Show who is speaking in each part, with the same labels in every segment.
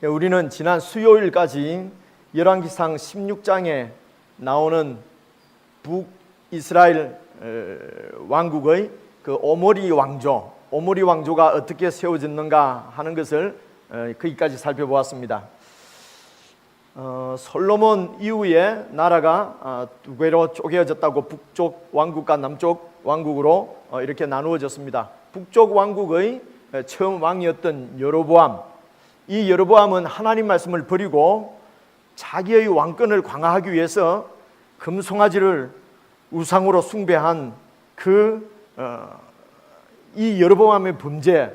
Speaker 1: 우리는 지난 수요일까지 열왕기상 16장에 나오는 북이스라엘 왕국의 그 오므리 왕조가 어떻게 세워졌는가 하는 것을 거기까지 살펴보았습니다. 솔로몬 이후에 나라가 두 개로 쪼개어졌다고 북쪽 왕국과 남쪽 왕국으로 이렇게 나누어졌습니다. 북쪽 왕국의 처음 왕이었던 여로보암, 이 여로보암은 하나님 말씀을 버리고 자기의 왕권을 강화하기 위해서 금송아지를 우상으로 숭배한 이 여로보암의 범죄,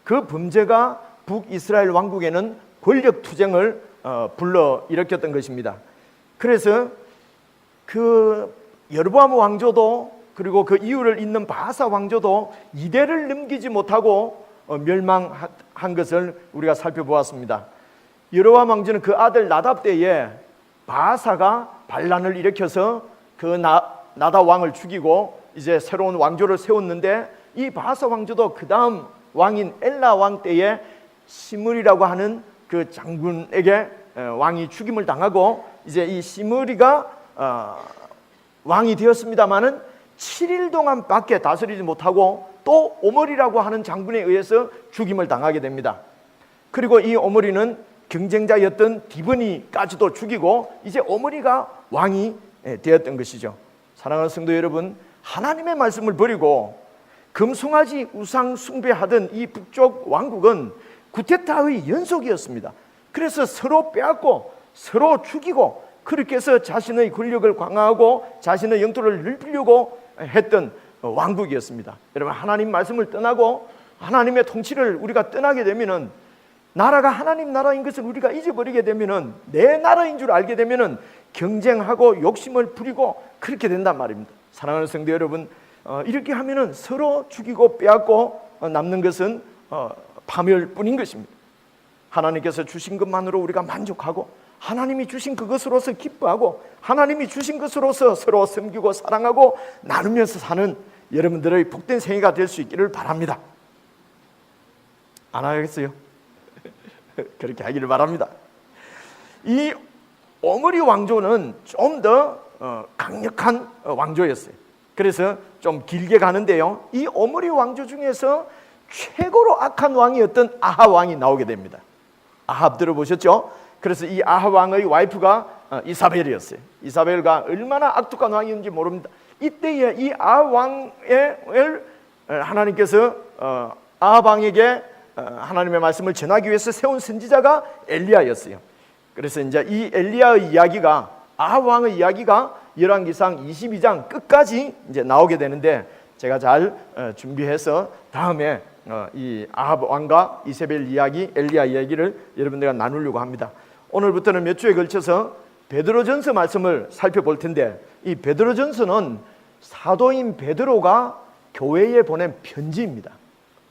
Speaker 1: 그 범죄가 북이스라엘 왕국에는 권력 투쟁을 불러 일으켰던 것입니다. 그래서 그 여로보암 왕조도 그리고 그 이후를 잇는 바하사 왕조도 이대를 넘기지 못하고 멸망한 것을 우리가 살펴보았습니다. 여로보암 왕조는 그 아들 나답 때에 바하사가 반란을 일으켜서 그 나답 왕을 죽이고 이제 새로운 왕조를 세웠는데, 이 바하사 왕조도 그 다음 왕인 엘라 왕 때에 시므리라고 하는 그 장군에게 왕이 죽임을 당하고, 이제 이 시므리가 왕이 되었습니다마는 7일 동안 밖에 다스리지 못하고 또 오므리라고 하는 장군에 의해서 죽임을 당하게 됩니다. 그리고 이 오므리는 경쟁자였던 디브니까지도 죽이고 이제 오므리가 왕이 되었던 것이죠. 사랑하는 성도 여러분, 하나님의 말씀을 버리고 금송아지 우상 숭배하던 이 북쪽 왕국은 구테타의 연속이었습니다. 그래서 서로 빼앗고 서로 죽이고 그렇게 해서 자신의 권력을 강화하고 자신의 영토를 넓히려고 했던 왕국이었습니다. 여러분, 하나님 말씀을 떠나고 하나님의 통치를 우리가 떠나게 되면은, 나라가 하나님 나라인 것을 우리가 잊어버리게 되면은, 내 나라인 줄 알게 되면은 경쟁하고 욕심을 부리고 그렇게 된단 말입니다. 사랑하는 성도 여러분, 이렇게 하면은 서로 죽이고 빼앗고 남는 것은 파멸뿐인 것입니다. 하나님께서 주신 것만으로 우리가 만족하고 하나님이 주신 그것으로서 기뻐하고 하나님이 주신 것으로서 서로 섬기고 사랑하고 나누면서 사는 여러분들의 복된 생애가 될 수 있기를 바랍니다. 안 하겠어요? 그렇게 하기를 바랍니다. 이 오므리 왕조는 좀 더 강력한 왕조였어요. 그래서 좀 길게 가는데요, 이 오므리 왕조 중에서 최고로 악한 왕이었던 아합 왕이 나오게 됩니다. 아합 들어보셨죠? 그래서 이 아합 왕의 와이프가 이사벨이었어요. 이사벨가 얼마나 악독한 왕이었는지 모릅니다. 이때에 이 아합 왕을 하나님께서 아합 왕에게 하나님의 말씀을 전하기 위해서 세운 선지자가 엘리야였어요. 그래서 이제 이 엘리야의 이야기가, 아합 왕의 이야기가 열왕기상 22장 끝까지 이제 나오게 되는데, 제가 잘 준비해서 다음에 이 아합 왕과 이세벨 이야기, 엘리야 이야기를 여러분들과 나누려고 합니다. 오늘부터는 몇 주에 걸쳐서 베드로전서 말씀을 살펴볼 텐데, 이 베드로전서는 사도인 베드로가 교회에 보낸 편지입니다.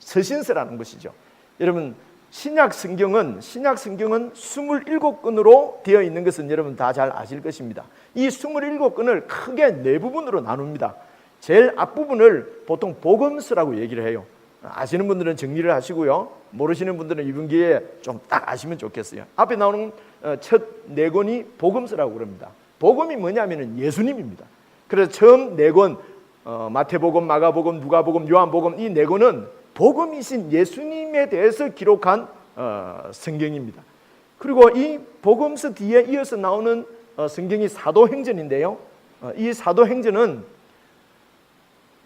Speaker 1: 서신서라는 것이죠. 여러분, 신약 성경은 27권으로 되어 있는 것은 여러분 다 잘 아실 것입니다. 이 27권을 크게 네 부분으로 나눕니다. 제일 앞부분을 보통 복음서라고 얘기를 해요. 아시는 분들은 정리를 하시고요, 모르시는 분들은 이번 기회에 좀 딱 아시면 좋겠어요. 앞에 나오는 첫 네 권이 복음서라고 그럽니다. 복음이 뭐냐면 예수님입니다. 그래서 처음 네 권, 마태복음, 마가복음, 누가복음, 요한복음, 이 네 권은 복음이신 예수님에 대해서 기록한 성경입니다. 그리고 이 복음서 뒤에 이어서 나오는 성경이 사도행전인데요, 이 사도행전은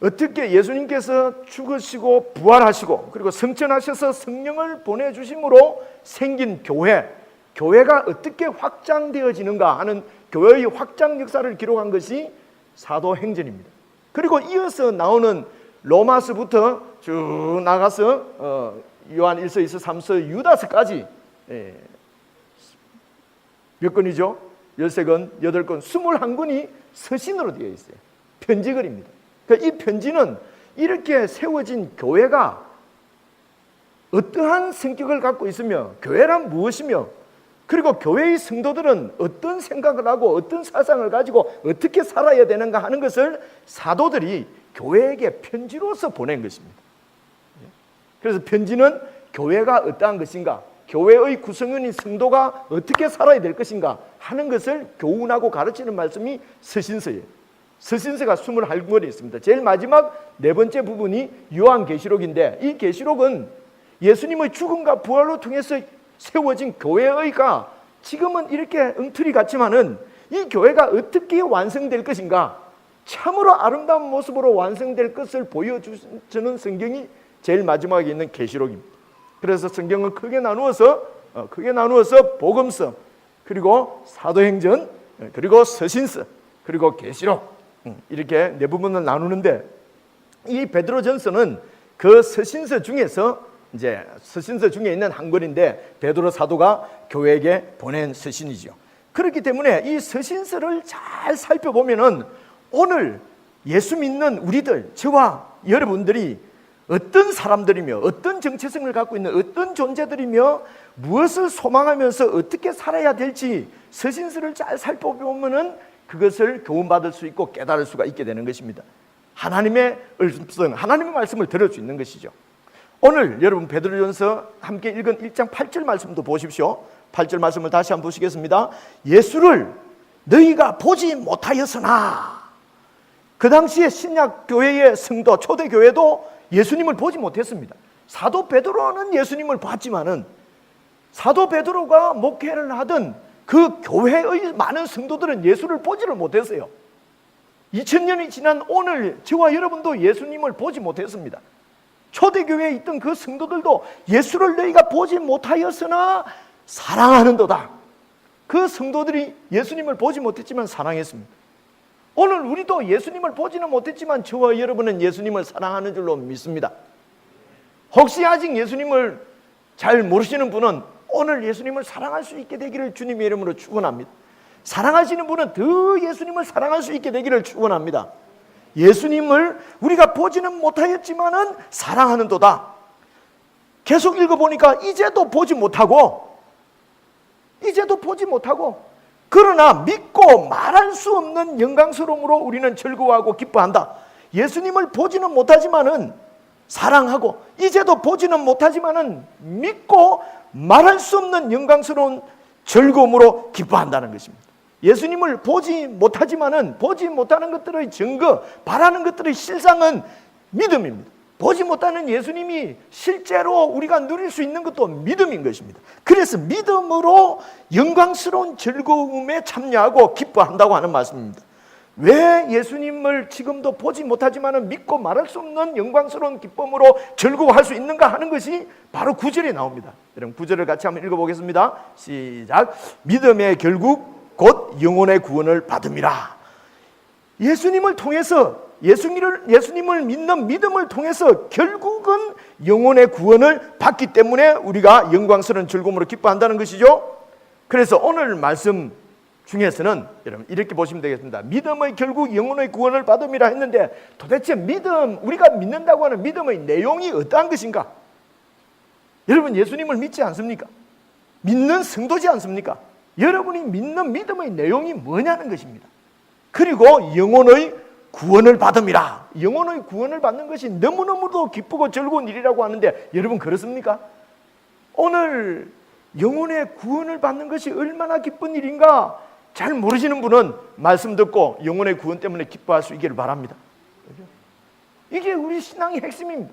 Speaker 1: 어떻게 예수님께서 죽으시고 부활하시고 그리고 승천하셔서 성령을 보내주심으로 생긴 교회가 어떻게 확장되어지는가 하는 교회의 확장 역사를 기록한 것이 사도행전입니다. 그리고 이어서 나오는 로마서부터 쭉 나가서 요한 1서, 2서, 3서, 유다서까지 몇 권이죠? 13권, 8권, 21권이 서신으로 되어 있어요. 편지글입니다. 그러니까 이 편지는 이렇게 세워진 교회가 어떠한 성격을 갖고 있으며, 교회란 무엇이며, 그리고 교회의 성도들은 어떤 생각을 하고 어떤 사상을 가지고 어떻게 살아야 되는가 하는 것을 사도들이 교회에게 편지로서 보낸 것입니다. 그래서 편지는 교회가 어떠한 것인가, 교회의 구성원인 성도가 어떻게 살아야 될 것인가 하는 것을 교훈하고 가르치는 말씀이 서신서예요. 서신서가 21권이 있습니다. 제일 마지막 네 번째 부분이 요한계시록인데, 이 계시록은 예수님의 죽음과 부활로 통해서 세워진 교회의가 지금은 이렇게 엉터리 같지만은 이 교회가 어떻게 완성될 것인가, 참으로 아름다운 모습으로 완성될 것을 보여주는 성경이 제일 마지막에 있는 계시록입니다. 그래서 성경을 크게 나누어서 복음서, 그리고 사도행전, 그리고 서신서, 그리고 계시록, 이렇게 네 부분을 나누는데, 이 베드로전서는 그 서신서 중에서 이제 서신서 중에 있는 한 권인데 베드로 사도가 교회에게 보낸 서신이죠. 그렇기 때문에 이 서신서를 잘 살펴보면은 오늘 예수 믿는 우리들, 저와 여러분들이 어떤 사람들이며 어떤 정체성을 갖고 있는 어떤 존재들이며 무엇을 소망하면서 어떻게 살아야 될지 서신서를 잘 살펴보면은 그것을 교훈받을 수 있고 깨달을 수가 있게 되는 것입니다. 하나님의 말씀, 하나님의 말씀을 들을 수 있는 것이죠. 오늘 여러분 베드로전서 함께 읽은 1장 8절 말씀도 보십시오. 8절 말씀을 다시 한번 보시겠습니다. 예수를 너희가 보지 못하였으나, 그 당시에 신약교회의 성도, 초대교회도 예수님을 보지 못했습니다. 사도 베드로는 예수님을 봤지만은 사도 베드로가 목회를 하던 그 교회의 많은 성도들은 예수를 보지를 못했어요. 2000년이 지난 오늘 저와 여러분도 예수님을 보지 못했습니다. 초대교회에 있던 그 성도들도 예수를 너희가 보지 못하였으나 사랑하는도다. 그 성도들이 예수님을 보지 못했지만 사랑했습니다. 오늘 우리도 예수님을 보지는 못했지만 저와 여러분은 예수님을 사랑하는 줄로 믿습니다. 혹시 아직 예수님을 잘 모르시는 분은 오늘 예수님을 사랑할 수 있게 되기를 주님의 이름으로 축원합니다. 사랑하시는 분은 더 예수님을 사랑할 수 있게 되기를 축원합니다. 예수님을 우리가 보지는 못하였지만은 사랑하는도다. 계속 읽어보니까 이제도 보지 못하고 그러나 믿고 말할 수 없는 영광스러움으로 우리는 즐거워하고 기뻐한다. 예수님을 보지는 못하지만은 사랑하고, 이제도 보지는 못하지만은 믿고 말할 수 없는 영광스러운 즐거움으로 기뻐한다는 것입니다. 예수님을 보지 못하지만은 보지 못하는 것들의 증거, 바라는 것들의 실상은 믿음입니다. 보지 못하는 예수님이 실제로 우리가 누릴 수 있는 것도 믿음인 것입니다. 그래서 믿음으로 영광스러운 즐거움에 참여하고 기뻐한다고 하는 말씀입니다. 왜 예수님을 지금도 보지 못하지만은 믿고 말할 수 없는 영광스러운 기쁨으로 즐거워할 수 있는가 하는 것이 바로 9절에 나옵니다. 여러분 9절을 같이 한번 읽어보겠습니다. 시작. 믿음의 결국 곧 영혼의 구원을 받음이라. 예수님을 통해서, 예수님을 믿는 믿음을 통해서 결국은 영혼의 구원을 받기 때문에 우리가 영광스러운 즐거움으로 기뻐한다는 것이죠. 그래서 오늘 말씀 중에서는 여러분 이렇게 보시면 되겠습니다. 믿음의 결국 영혼의 구원을 받음이라 했는데, 도대체 믿음, 우리가 믿는다고 하는 믿음의 내용이 어떠한 것인가? 여러분 예수님을 믿지 않습니까? 믿는 성도지 않습니까? 여러분이 믿는 믿음의 내용이 뭐냐는 것입니다. 그리고 영혼의 구원을 받음이라. 영혼의 구원을 받는 것이 너무너무도 기쁘고 즐거운 일이라고 하는데, 여러분 그렇습니까? 오늘 영혼의 구원을 받는 것이 얼마나 기쁜 일인가 잘 모르시는 분은 말씀 듣고 영혼의 구원 때문에 기뻐할 수 있기를 바랍니다. 이게 우리 신앙의 핵심입니다.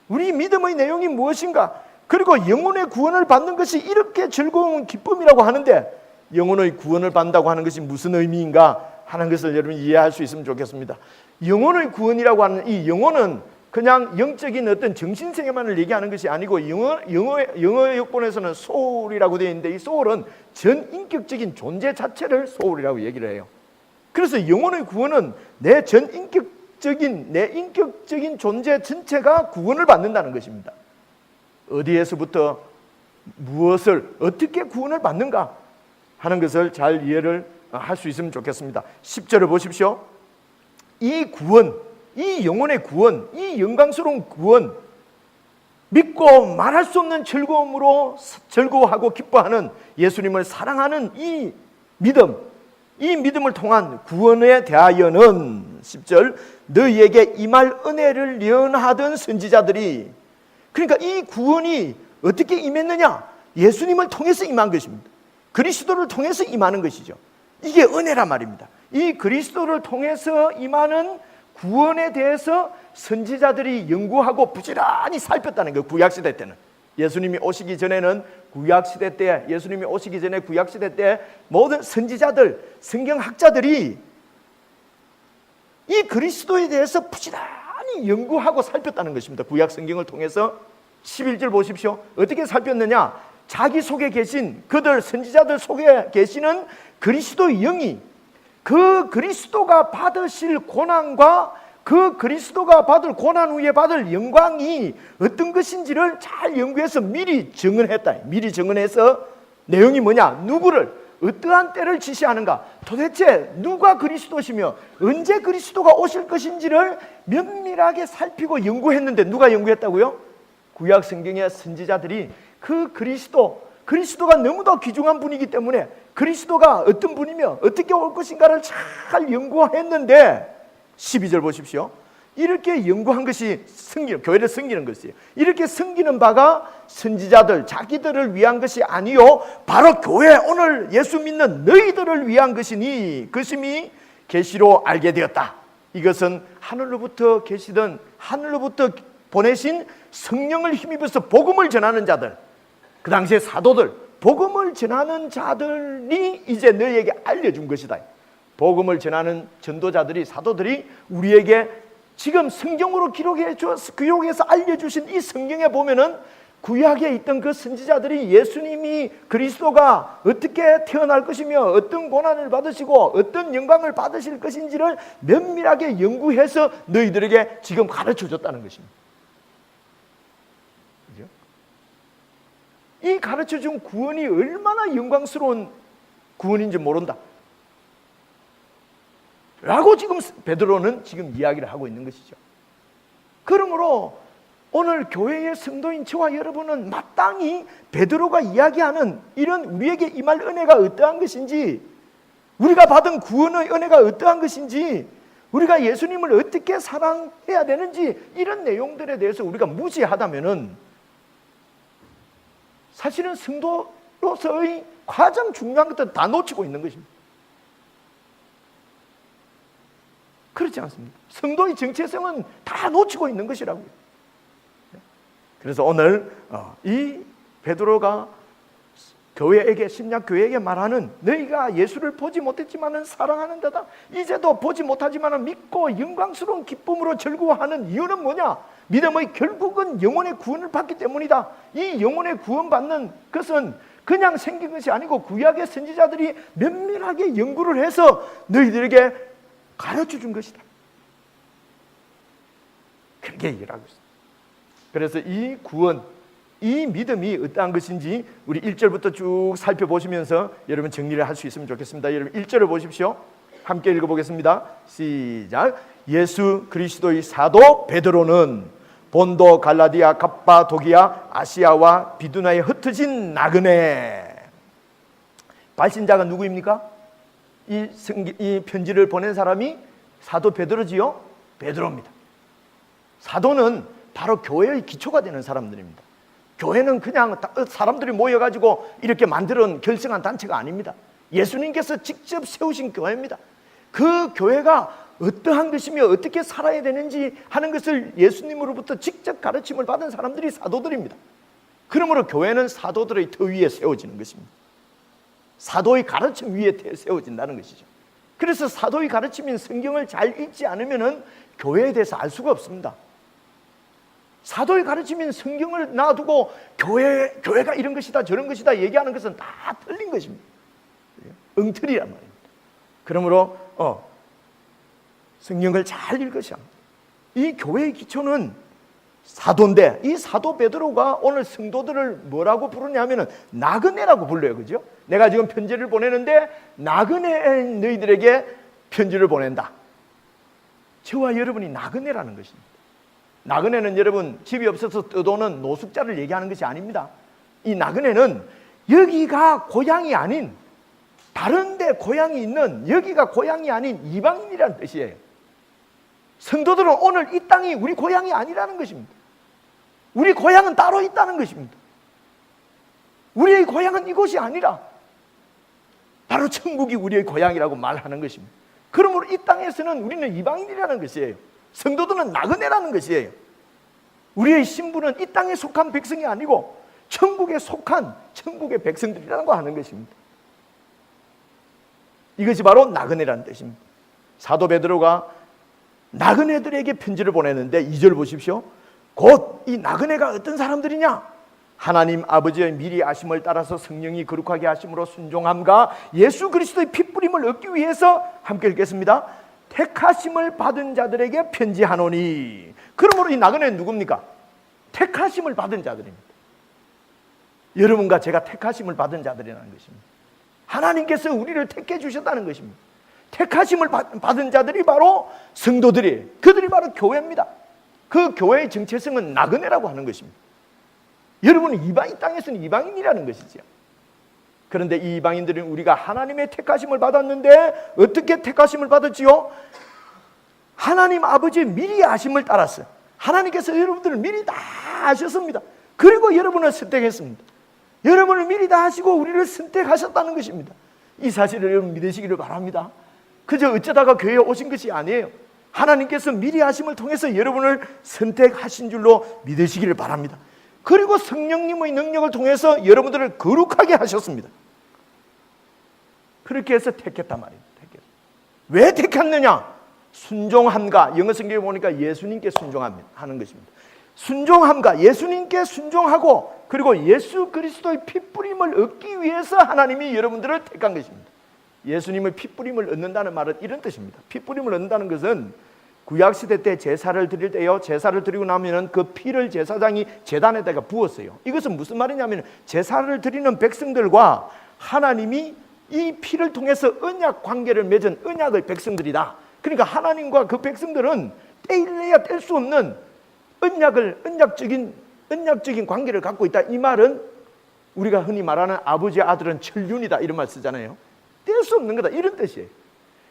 Speaker 1: 우리 믿음의 내용이 무엇인가? 그리고 영혼의 구원을 받는 것이 이렇게 즐거운 기쁨이라고 하는데, 영혼의 구원을 받는다고 하는 것이 무슨 의미인가 하는 것을 여러분 이해할 수 있으면 좋겠습니다. 영혼의 구원이라고 하는 이 영혼은 그냥 영적인 어떤 정신세계만을 얘기하는 것이 아니고, 영어의 역본에서는 소울이라고 되어 있는데, 이 소울은 전인격적인 존재 자체를 소울이라고 얘기를 해요. 그래서 영혼의 구원은 내 인격적인 존재 전체가 구원을 받는다는 것입니다. 어디에서부터 무엇을 어떻게 구원을 받는가 하는 것을 잘 이해를 할 수 있으면 좋겠습니다. 10절을 보십시오. 이 구원, 이 영혼의 구원, 이 영광스러운 구원, 믿고 말할 수 없는 즐거움으로 즐거워하고 기뻐하는 예수님을 사랑하는 이 믿음을 통한 구원에 대하여는 10절 너희에게 임할 은혜를 예언하던 선지자들이, 그러니까 이 구원이 어떻게 임했느냐? 예수님을 통해서 임한 것입니다. 그리스도를 통해서 임하는 것이죠. 이게 은혜란 말입니다. 이 그리스도를 통해서 임하는 구원에 대해서 선지자들이 연구하고 부지런히 살폈다는 거예요. 구약시대 때는. 예수님이 오시기 전에는 구약시대 때, 예수님이 오시기 전에 구약시대 때 모든 선지자들, 성경학자들이 이 그리스도에 대해서 부지런히 연구하고 살폈다는 것입니다. 구약 성경을 통해서. 11절 보십시오. 어떻게 살폈느냐? 자기 속에 계신 그들 선지자들 속에 계시는 그리스도의 영이 그 그리스도가 받으실 고난과 그 그리스도가 받을 고난 후에 받을 영광이 어떤 것인지를 잘 연구해서 미리 증언했다. 미리 증언해서 내용이 뭐냐? 누구를 어떠한 때를 지시하는가? 도대체 누가 그리스도시며 언제 그리스도가 오실 것인지를 면밀하게 살피고 연구했는데 누가 연구했다고요? 구약 성경의 선지자들이 그 그리스도가 너무도 귀중한 분이기 때문에 그리스도가 어떤 분이며 어떻게 올 것인가를 잘 연구했는데 12절 보십시오. 이렇게 연구한 것이 교회를 섬기는 것이에요. 이렇게 섬기는 바가 선지자들 자기들을 위한 것이 아니요 바로 교회 오늘 예수 믿는 너희들을 위한 것이니 그것이 계시로 알게 되었다. 이것은 하늘로부터 계시던 하늘로부터 보내신 성령을 힘입어서 복음을 전하는 자들, 그 당시에 사도들, 복음을 전하는 자들이 이제 너희에게 알려준 것이다. 복음을 전하는 전도자들이, 사도들이 우리에게 지금 성경으로 기록해서 알려주신 이 성경에 보면은 구약에 있던 그 선지자들이 예수님이 그리스도가 어떻게 태어날 것이며 어떤 고난을 받으시고 어떤 영광을 받으실 것인지를 면밀하게 연구해서 너희들에게 지금 가르쳐 줬다는 것입니다. 그죠? 이 가르쳐 준 구원이 얼마나 영광스러운 구원인지 모른다 라고 지금 베드로는 지금 이야기를 하고 있는 것이죠. 그러므로 오늘 교회의 성도인 저와 여러분은 마땅히 베드로가 이야기하는 이런 우리에게 임할 은혜가 어떠한 것인지, 우리가 받은 구원의 은혜가 어떠한 것인지, 우리가 예수님을 어떻게 사랑해야 되는지 이런 내용들에 대해서 우리가 무지하다면은 사실은 성도로서의 가장 중요한 것들 다 놓치고 있는 것입니다. 그렇지 않습니까? 성도의 정체성은 다 놓치고 있는 것이라고요. 그래서 오늘 이 베드로가 교회에게, 신약 교회에게 말하는 너희가 예수를 보지 못했지만은 사랑하는 자다. 이제도 보지 못하지만은 믿고 영광스러운 기쁨으로 즐거워하는 이유는 뭐냐? 믿음의 결국은 영혼의 구원을 받기 때문이다. 이 영혼의 구원받는 것은 그냥 생긴 것이 아니고 구약의 선지자들이 면밀하게 연구를 해서 너희들에게 가르쳐 준 것이다. 그렇게 얘기를 하고 있습니다. 그래서 이 구원, 이 믿음이 어떠한 것인지 우리 1절부터 쭉 살펴보시면서 여러분 정리를 할 수 있으면 좋겠습니다. 여러분 1절을 보십시오. 함께 읽어보겠습니다. 시작. 예수 그리스도의 사도 베드로는 본도, 갈라디아, 갑바도기아, 아시아와 비두나에 흩어진 나그네. 발신자가 누구입니까? 이 편지를 보낸 사람이 사도 베드로지요? 베드로입니다. 사도는 바로 교회의 기초가 되는 사람들입니다. 교회는 그냥 사람들이 모여가지고 이렇게 만들어 결성한 단체가 아닙니다. 예수님께서 직접 세우신 교회입니다. 그 교회가 어떠한 것이며 어떻게 살아야 되는지 하는 것을 예수님으로부터 직접 가르침을 받은 사람들이 사도들입니다. 그러므로 교회는 사도들의 터 위에 세워지는 것입니다. 사도의 가르침 위에 세워진다는 것이죠. 그래서 사도의 가르침인 성경을 잘 읽지 않으면 교회에 대해서 알 수가 없습니다. 사도의 가르침인 성경을 놔두고 교회가 이런 것이다 저런 것이다 얘기하는 것은 다 틀린 것입니다. 엉터리란 말입니다. 그러므로 성경을 잘 읽으셔야 합니다. 이 교회의 기초는 사도인데 이 사도 베드로가 오늘 성도들을 뭐라고 부르냐면은 나그네라고 불러요. 그죠? 내가 지금 편지를 보내는데 나그네 너희들에게 편지를 보낸다. 저와 여러분이 나그네라는 것입니다. 나그네는 여러분 집이 없어서 떠도는 노숙자를 얘기하는 것이 아닙니다. 이 나그네는 여기가 고향이 아닌 다른 데 고향이 있는 여기가 고향이 아닌 이방인이라는 뜻이에요. 성도들은 오늘 이 땅이 우리 고향이 아니라는 것입니다. 우리 고향은 따로 있다는 것입니다. 우리의 고향은 이곳이 아니라 바로 천국이 우리의 고향이라고 말하는 것입니다. 그러므로 이 땅에서는 우리는 이방인이라는 것이에요. 성도들은 나그네라는 것이에요. 우리의 신분은 이 땅에 속한 백성이 아니고 천국에 속한 천국의 백성들이라는 거 하는 것입니다. 이것이 바로 나그네라는 뜻입니다. 사도 베드로가 나그네들에게 편지를 보냈는데 2절 보십시오. 곧 이 나그네가 어떤 사람들이냐? 하나님 아버지의 미리 아심을 따라서 성령이 거룩하게 하심으로 순종함과 예수 그리스도의 핏부림을 얻기 위해서, 함께 읽겠습니다. 택하심을 받은 자들에게 편지하노니. 그러므로 이 나그네는 누굽니까? 택하심을 받은 자들입니다. 여러분과 제가 택하심을 받은 자들이라는 것입니다. 하나님께서 우리를 택해 주셨다는 것입니다. 택하심을 받은 자들이 바로 성도들이에요. 그들이 바로 교회입니다. 그 교회의 정체성은 나그네라고 하는 것입니다. 여러분은 이 땅에서는 이방인이라는 것이죠. 그런데 이 이방인들은 우리가 하나님의 택하심을 받았는데 어떻게 택하심을 받았지요? 하나님 아버지의 미리 아심을 따랐어요. 하나님께서 여러분들을 미리 다 아셨습니다. 그리고 여러분을 선택했습니다. 여러분을 미리 다 하시고 우리를 선택하셨다는 것입니다. 이 사실을 여러분 믿으시기를 바랍니다. 그저 어쩌다가 교회에 오신 것이 아니에요. 하나님께서 미리 하심을 통해서 여러분을 선택하신 줄로 믿으시기를 바랍니다. 그리고 성령님의 능력을 통해서 여러분들을 거룩하게 하셨습니다. 그렇게 해서 택했단 말입니다. 왜 택했느냐? 순종함과, 영어 성경에 보니까 예수님께 순종하는 것입니다. 순종함과 예수님께 순종하고 그리고 예수 그리스도의 핏부림을 얻기 위해서 하나님이 여러분들을 택한 것입니다. 예수님의 핏부림을 얻는다는 말은 이런 뜻입니다. 핏부림을 얻는다는 것은 구약시대 때 제사를 드릴 때요, 제사를 드리고 나면 그 피를 제사장이 제단에다가 부었어요. 이것은 무슨 말이냐면 제사를 드리는 백성들과 하나님이 이 피를 통해서 언약 관계를 맺은 언약의 백성들이다. 그러니까 하나님과 그 백성들은 떼일래야 뗄 수 없는 언약적인 관계를 갖고 있다. 이 말은 우리가 흔히 말하는 아버지의 아들은 천륜이다 이런 말 쓰잖아요. 뗄 수 없는 거다 이런 뜻이에요.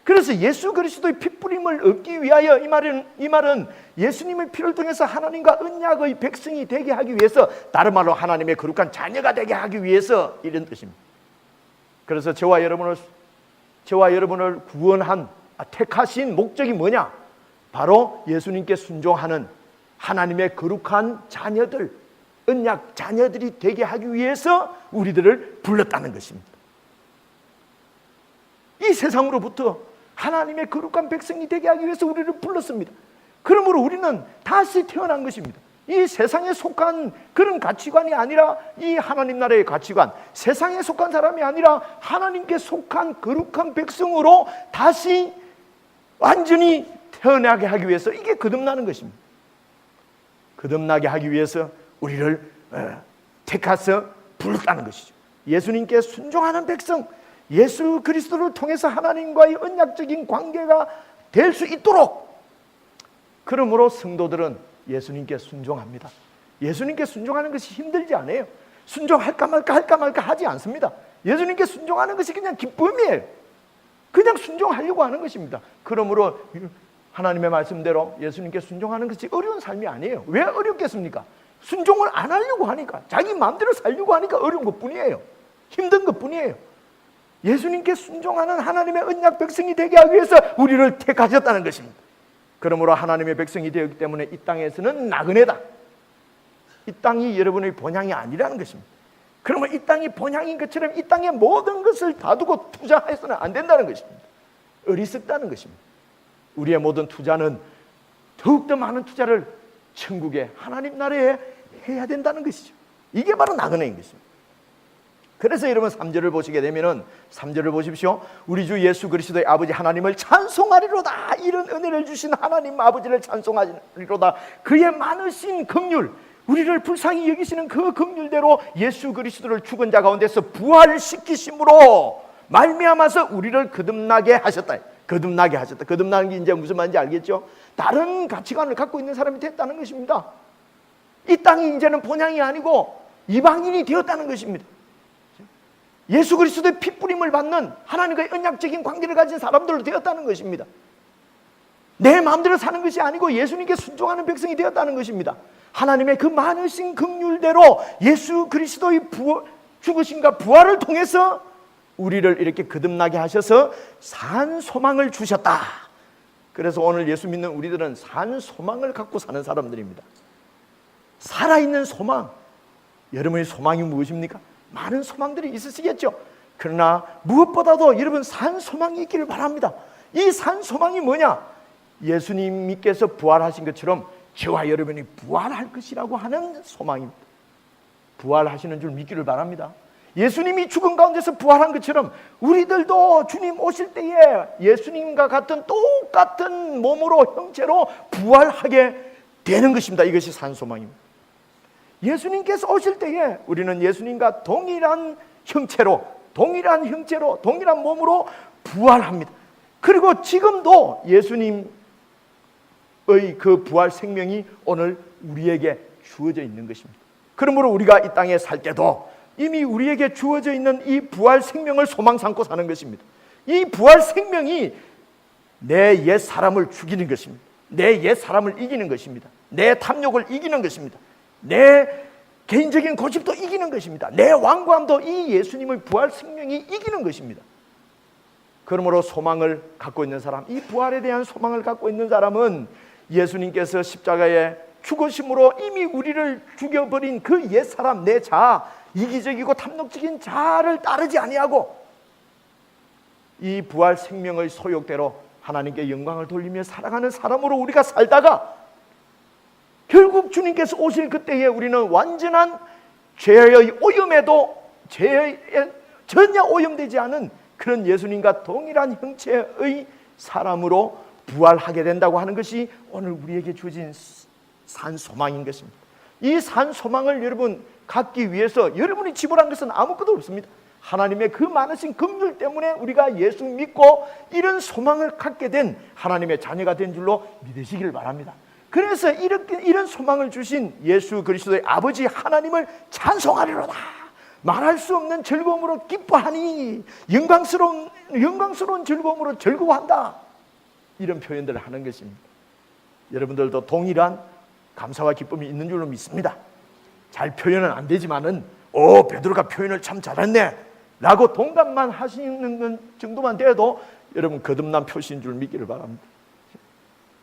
Speaker 1: 그래서 예수 그리스도의 핏부림을 얻기 위하여 이 말은 예수님의 피를 통해서 하나님과 언약의 백성이 되게 하기 위해서, 다른 말로 하나님의 거룩한 자녀가 되게 하기 위해서 이런 뜻입니다. 그래서 저와 여러분을 구원한 택하신 목적이 뭐냐? 바로 예수님께 순종하는 하나님의 거룩한 자녀들, 언약 자녀들이 되게 하기 위해서 우리들을 불렀다는 것입니다. 이 세상으로부터 하나님의 거룩한 백성이 되게 하기 위해서 우리를 불렀습니다. 그러므로 우리는 다시 태어난 것입니다. 이 세상에 속한 그런 가치관이 아니라 이 하나님 나라의 가치관, 세상에 속한 사람이 아니라 하나님께 속한 거룩한 백성으로 다시 완전히 태어나게 하기 위해서, 이게 거듭나는 것입니다. 거듭나게 하기 위해서 우리를 택해서 불렀다는 것이죠. 예수님께 순종하는 백성, 예수 그리스도를 통해서 하나님과의 언약적인 관계가 될 수 있도록, 그러므로 성도들은 예수님께 순종합니다. 예수님께 순종하는 것이 힘들지 않아요. 순종할까 말까 하지 않습니다. 예수님께 순종하는 것이 그냥 기쁨이에요. 그냥 순종하려고 하는 것입니다. 그러므로 하나님의 말씀대로 예수님께 순종하는 것이 어려운 삶이 아니에요. 왜 어렵겠습니까? 순종을 안 하려고 하니까, 자기 마음대로 살려고 하니까 어려운 것뿐이에요. 힘든 것뿐이에요. 예수님께 순종하는 하나님의 언약 백성이 되게 하기 위해서 우리를 택하셨다는 것입니다. 그러므로 하나님의 백성이 되었기 때문에 이 땅에서는 나그네다. 이 땅이 여러분의 본향이 아니라는 것입니다. 그러면 이 땅이 본향인 것처럼 이 땅의 모든 것을 다 두고 투자해서는 안 된다는 것입니다. 어리석다는 것입니다. 우리의 모든 투자는 더욱더 많은 투자를 천국에, 하나님 나라에 해야 된다는 것이죠. 이게 바로 나그네인 것입니다. 그래서 여러분 3절을 보시게 되면은 3절을 보십시오. 우리 주 예수 그리스도의 아버지 하나님을 찬송하리로다. 이런 은혜를 주신 하나님 아버지를 찬송하리로다. 그의 많으신 긍휼, 우리를 불쌍히 여기시는 그 긍휼대로 예수 그리스도를 죽은 자 가운데서 부활시키심으로 말미암아서 우리를 거듭나게 하셨다. 거듭나게 하셨다. 거듭나는 게 이제 무슨 말인지 알겠죠? 다른 가치관을 갖고 있는 사람이 됐다는 것입니다. 이 땅이 이제는 본향이 아니고 이방인이 되었다는 것입니다. 예수 그리스도의 핏부림을 받는 하나님과의 언약적인 관계를 가진 사람들로 되었다는 것입니다. 내 마음대로 사는 것이 아니고 예수님께 순종하는 백성이 되었다는 것입니다. 하나님의 그 많으신 긍휼대로 예수 그리스도의 죽으심과 부활을 통해서 우리를 이렇게 거듭나게 하셔서 산 소망을 주셨다. 그래서 오늘 예수 믿는 우리들은 산 소망을 갖고 사는 사람들입니다. 살아있는 소망. 여러분의 소망이 무엇입니까? 많은 소망들이 있으시겠죠. 그러나 무엇보다도 여러분 산 소망이 있기를 바랍니다. 이 산 소망이 뭐냐? 예수님께서 부활하신 것처럼 저와 여러분이 부활할 것이라고 하는 소망입니다. 부활하시는 줄 믿기를 바랍니다. 예수님이 죽은 가운데서 부활한 것처럼 우리들도 주님 오실 때에 예수님과 같은 똑같은 몸으로 형체로 부활하게 되는 것입니다. 이것이 산 소망입니다. 예수님께서 오실 때에 우리는 예수님과 동일한 형체로 동일한 몸으로 부활합니다. 그리고 지금도 예수님의 그 부활 생명이 오늘 우리에게 주어져 있는 것입니다. 그러므로 우리가 이 땅에 살 때도 이미 우리에게 주어져 있는 이 부활 생명을 소망 삼고 사는 것입니다. 이 부활 생명이 내 옛 사람을 죽이는 것입니다. 내 옛 사람을 이기는 것입니다. 내 탐욕을 이기는 것입니다. 내 개인적인 고집도 이기는 것입니다. 내 완고함도 이 예수님의 부활 생명이 이기는 것입니다. 그러므로 소망을 갖고 있는 사람, 이 부활에 대한 소망을 갖고 있는 사람은 예수님께서 십자가에 죽으심으로 이미 우리를 죽여버린 그 옛사람, 내 자아, 이기적이고 탐욕적인 자아를 따르지 아니하고 이 부활 생명의 소욕대로 하나님께 영광을 돌리며 살아가는 사람으로 우리가 살다가 결국 주님께서 오실 그때에 우리는 완전한 죄의 오염에도 죄에 전혀 오염되지 않은 그런 예수님과 동일한 형체의 사람으로 부활하게 된다고 하는 것이 오늘 우리에게 주어진 산 소망인 것입니다. 이 산 소망을 여러분 갖기 위해서 여러분이 지불한 것은 아무것도 없습니다. 하나님의 그 많으신 긍휼 때문에 우리가 예수 믿고 이런 소망을 갖게 된 하나님의 자녀가 된 줄로 믿으시기를 바랍니다. 그래서 이런 소망을 주신 예수 그리스도의 아버지 하나님을 찬송하리로다. 말할 수 없는 즐거움으로 기뻐하니 영광스러운 즐거움으로 즐거워한다. 이런 표현들을 하는 것입니다. 여러분들도 동일한 감사와 기쁨이 있는 줄로 믿습니다. 잘 표현은 안 되지만은 베드로가 표현을 참 잘했네 라고 동감만 하시는 정도만 돼도 여러분 거듭난 표시인 줄 믿기를 바랍니다.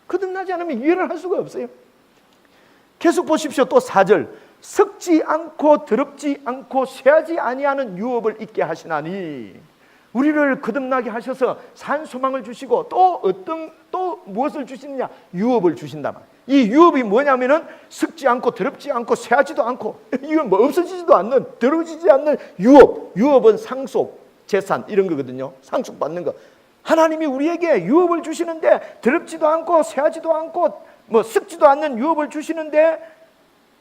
Speaker 1: 거듭나지 않으면 이해를 할 수가 없어요. 계속 보십시오. 또 4절 썩지 않고 더럽지 않고 쇠하지 아니하는 유업을 있게 하시나니 우리를 거듭나게 하셔서 산 소망을 주시고 또 무엇을 주시느냐? 유업을 주신다. 이 유업이 뭐냐면은 썩지 않고 더럽지 않고 쇠하지도 않고 이건 뭐 없어지지도 않는 더러워지지 않는 유업. 유업은 상속, 재산 이런 거거든요. 상속받는 거. 하나님이 우리에게 유업을 주시는데 더럽지도 않고 쇠하지도 않고 뭐 썩지도 않는 유업을 주시는데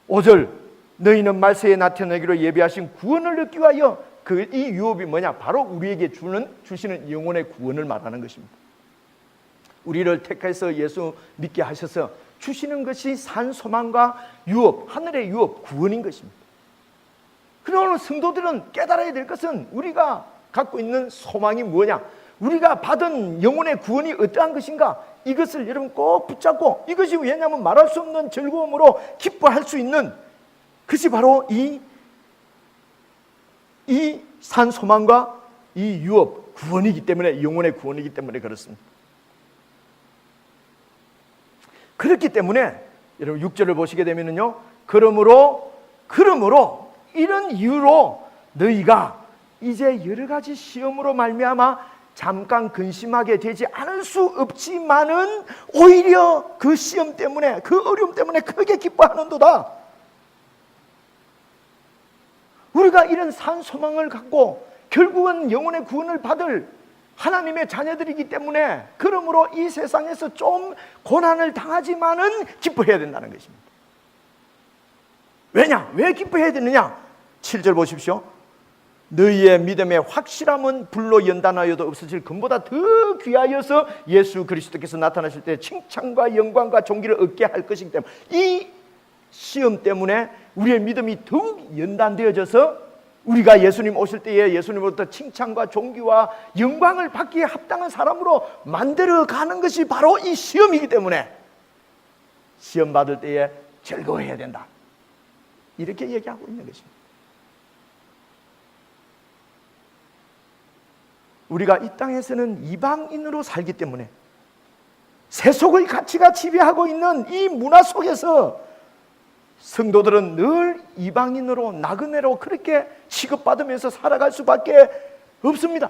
Speaker 1: 5절 너희는 말세에 나타내기로 예비하신 구원을 얻기 위하여 이 유업이 뭐냐? 바로 우리에게 주시는 영혼의 구원을 말하는 것입니다. 우리를 택해서 예수 믿게 하셔서 주시는 것이 산 소망과 유업, 하늘의 유업, 구원인 것입니다. 그러나 오늘 성도들은 깨달아야 될 것은 우리가 갖고 있는 소망이 뭐냐? 우리가 받은 영혼의 구원이 어떠한 것인가? 이것을 여러분 꼭 붙잡고 이것이 왜냐하면 말할 수 없는 즐거움으로 기뻐할 수 있는 그것이 바로 이 산 소망과 이 유업, 구원이기 때문에 영혼의 구원이기 때문에 그렇습니다. 그렇기 때문에 여러분 6절을 보시게 되면요. 그러므로 이런 이유로 너희가 이제 여러 가지 시험으로 말미암아 잠깐 근심하게 되지 않을 수 없지만은 오히려 그 시험 때문에 그 어려움 때문에 크게 기뻐하는도다. 우리가 이런 산 소망을 갖고 결국은 영혼의 구원을 받을 하나님의 자녀들이기 때문에 그러므로 이 세상에서 좀 고난을 당하지만은 기뻐해야 된다는 것입니다. 왜냐? 왜 기뻐해야 되느냐? 7절 보십시오. 너희의 믿음의 확실함은 불로 연단하여도 없어질 금보다 더 귀하여서 예수 그리스도께서 나타나실 때 칭찬과 영광과 존귀를 얻게 할 것이기 때문에 이 시험 때문에 우리의 믿음이 더욱 연단되어져서 우리가 예수님 오실 때에 예수님으로부터 칭찬과 존귀와 영광을 받기에 합당한 사람으로 만들어가는 것이 바로 이 시험이기 때문에 시험 받을 때에 즐거워해야 된다. 이렇게 얘기하고 있는 것입니다. 우리가 이 땅에서는 이방인으로 살기 때문에 세속의 가치가 지배하고 있는 이 문화 속에서 성도들은 늘 이방인으로 나그네로 그렇게 취급받으면서 살아갈 수밖에 없습니다.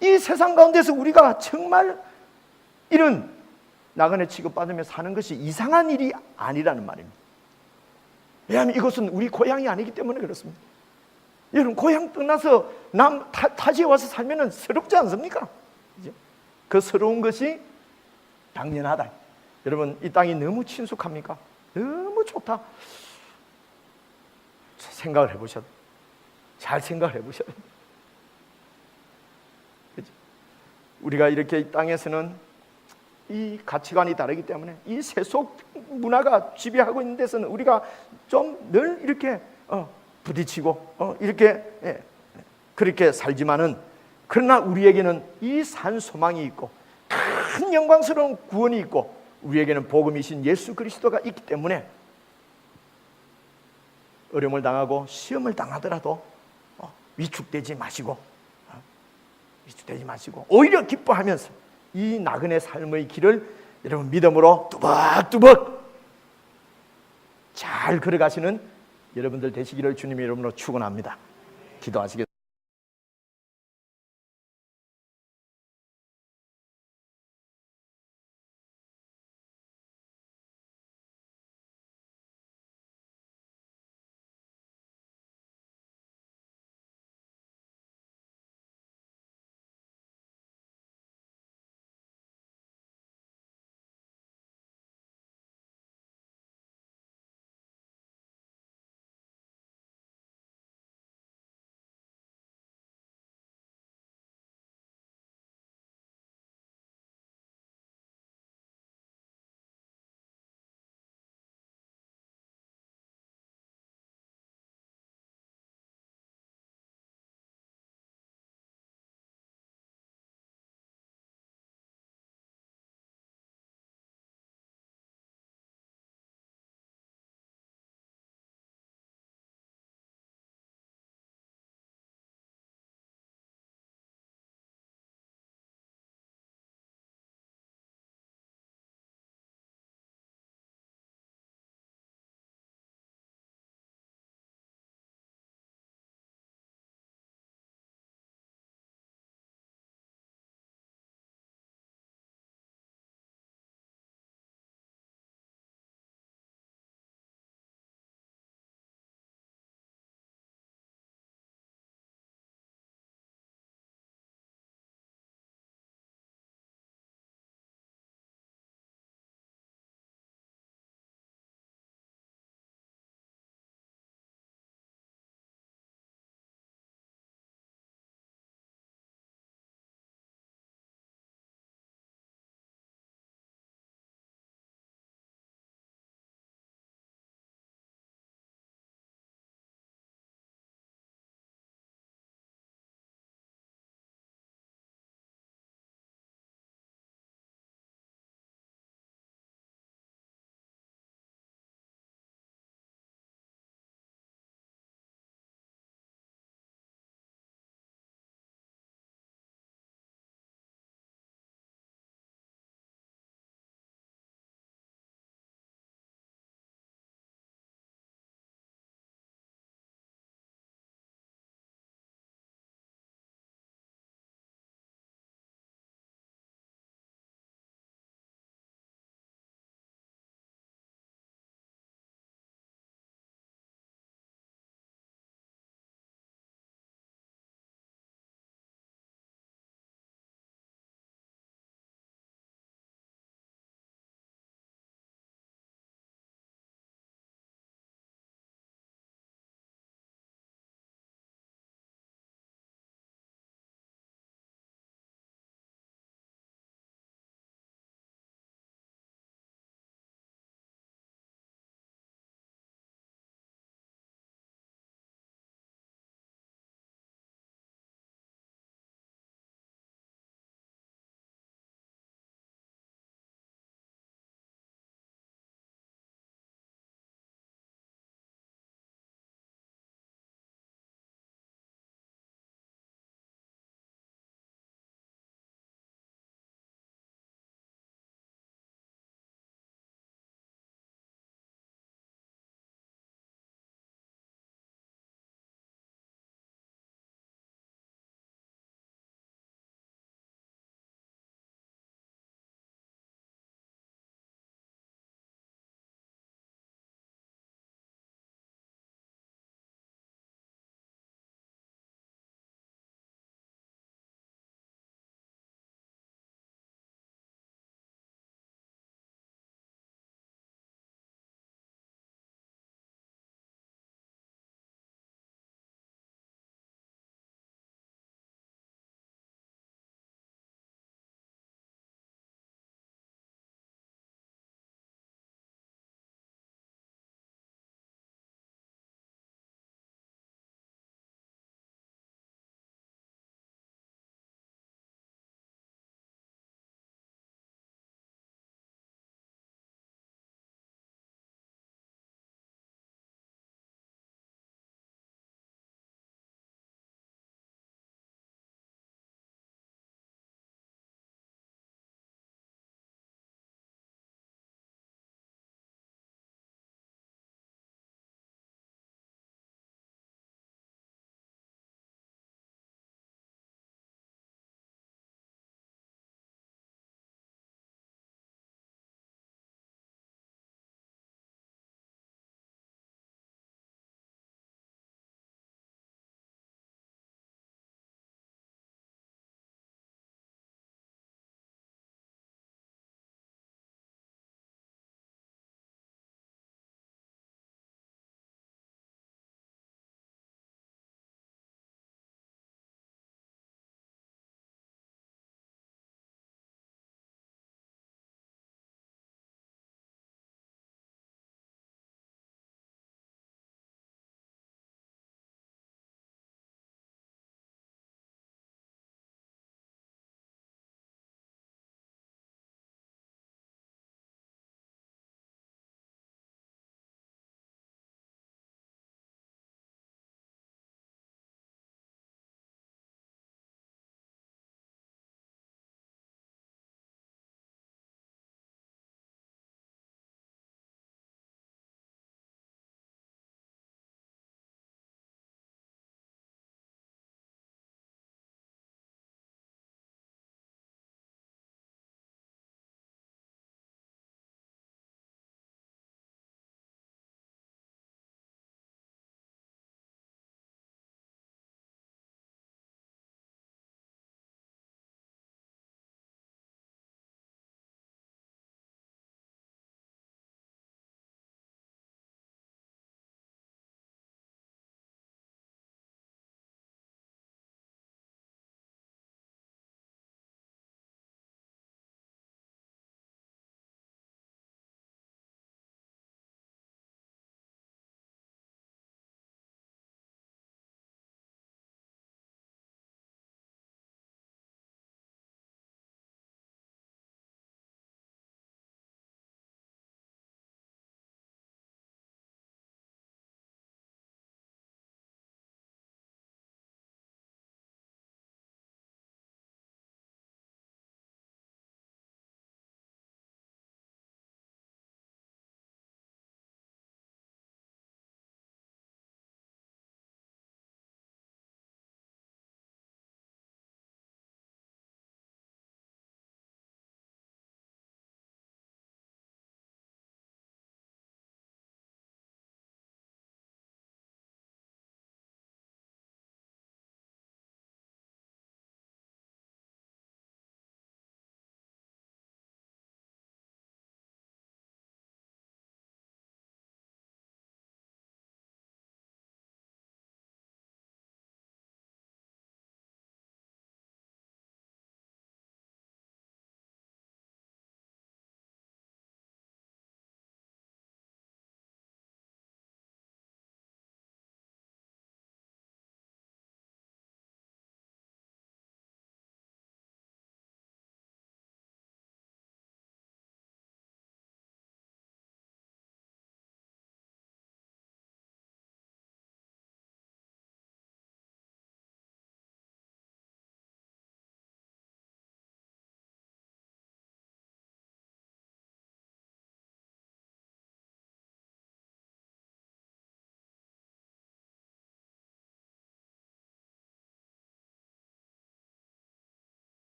Speaker 1: 이 세상 가운데서 우리가 정말 이런 나그네 취급받으며 사는 것이 이상한 일이 아니라는 말입니다. 왜냐하면 이것은 우리 고향이 아니기 때문에 그렇습니다. 여러분, 고향 떠나서 타지에 와서 살면 서럽지 않습니까? 그 서러운 것이 당연하다. 여러분, 이 땅이 너무 친숙합니까? 너무 좋다. 생각을 해보셔도, 잘 생각을 해보셔도. 그렇죠? 우리가 이렇게 이 땅에서는 이 가치관이 다르기 때문에 이 세속 문화가 지배하고 있는 데서는 우리가 좀 늘 이렇게 부딪히고 이렇게 그렇게 살지만은, 그러나 우리에게는 이 산 소망이 있고 큰 영광스러운 구원이 있고 우리에게는 복음이신 예수 그리스도가 있기 때문에 어려움을 당하고 시험을 당하더라도 위축되지 마시고 오히려 기뻐하면서 이 나그네 삶의 길을 여러분 믿음으로 뚜벅뚜벅 잘 걸어가시는 여러분들 되시기를 주님의 이름으로 축원합니다. 기도하시겠습니다.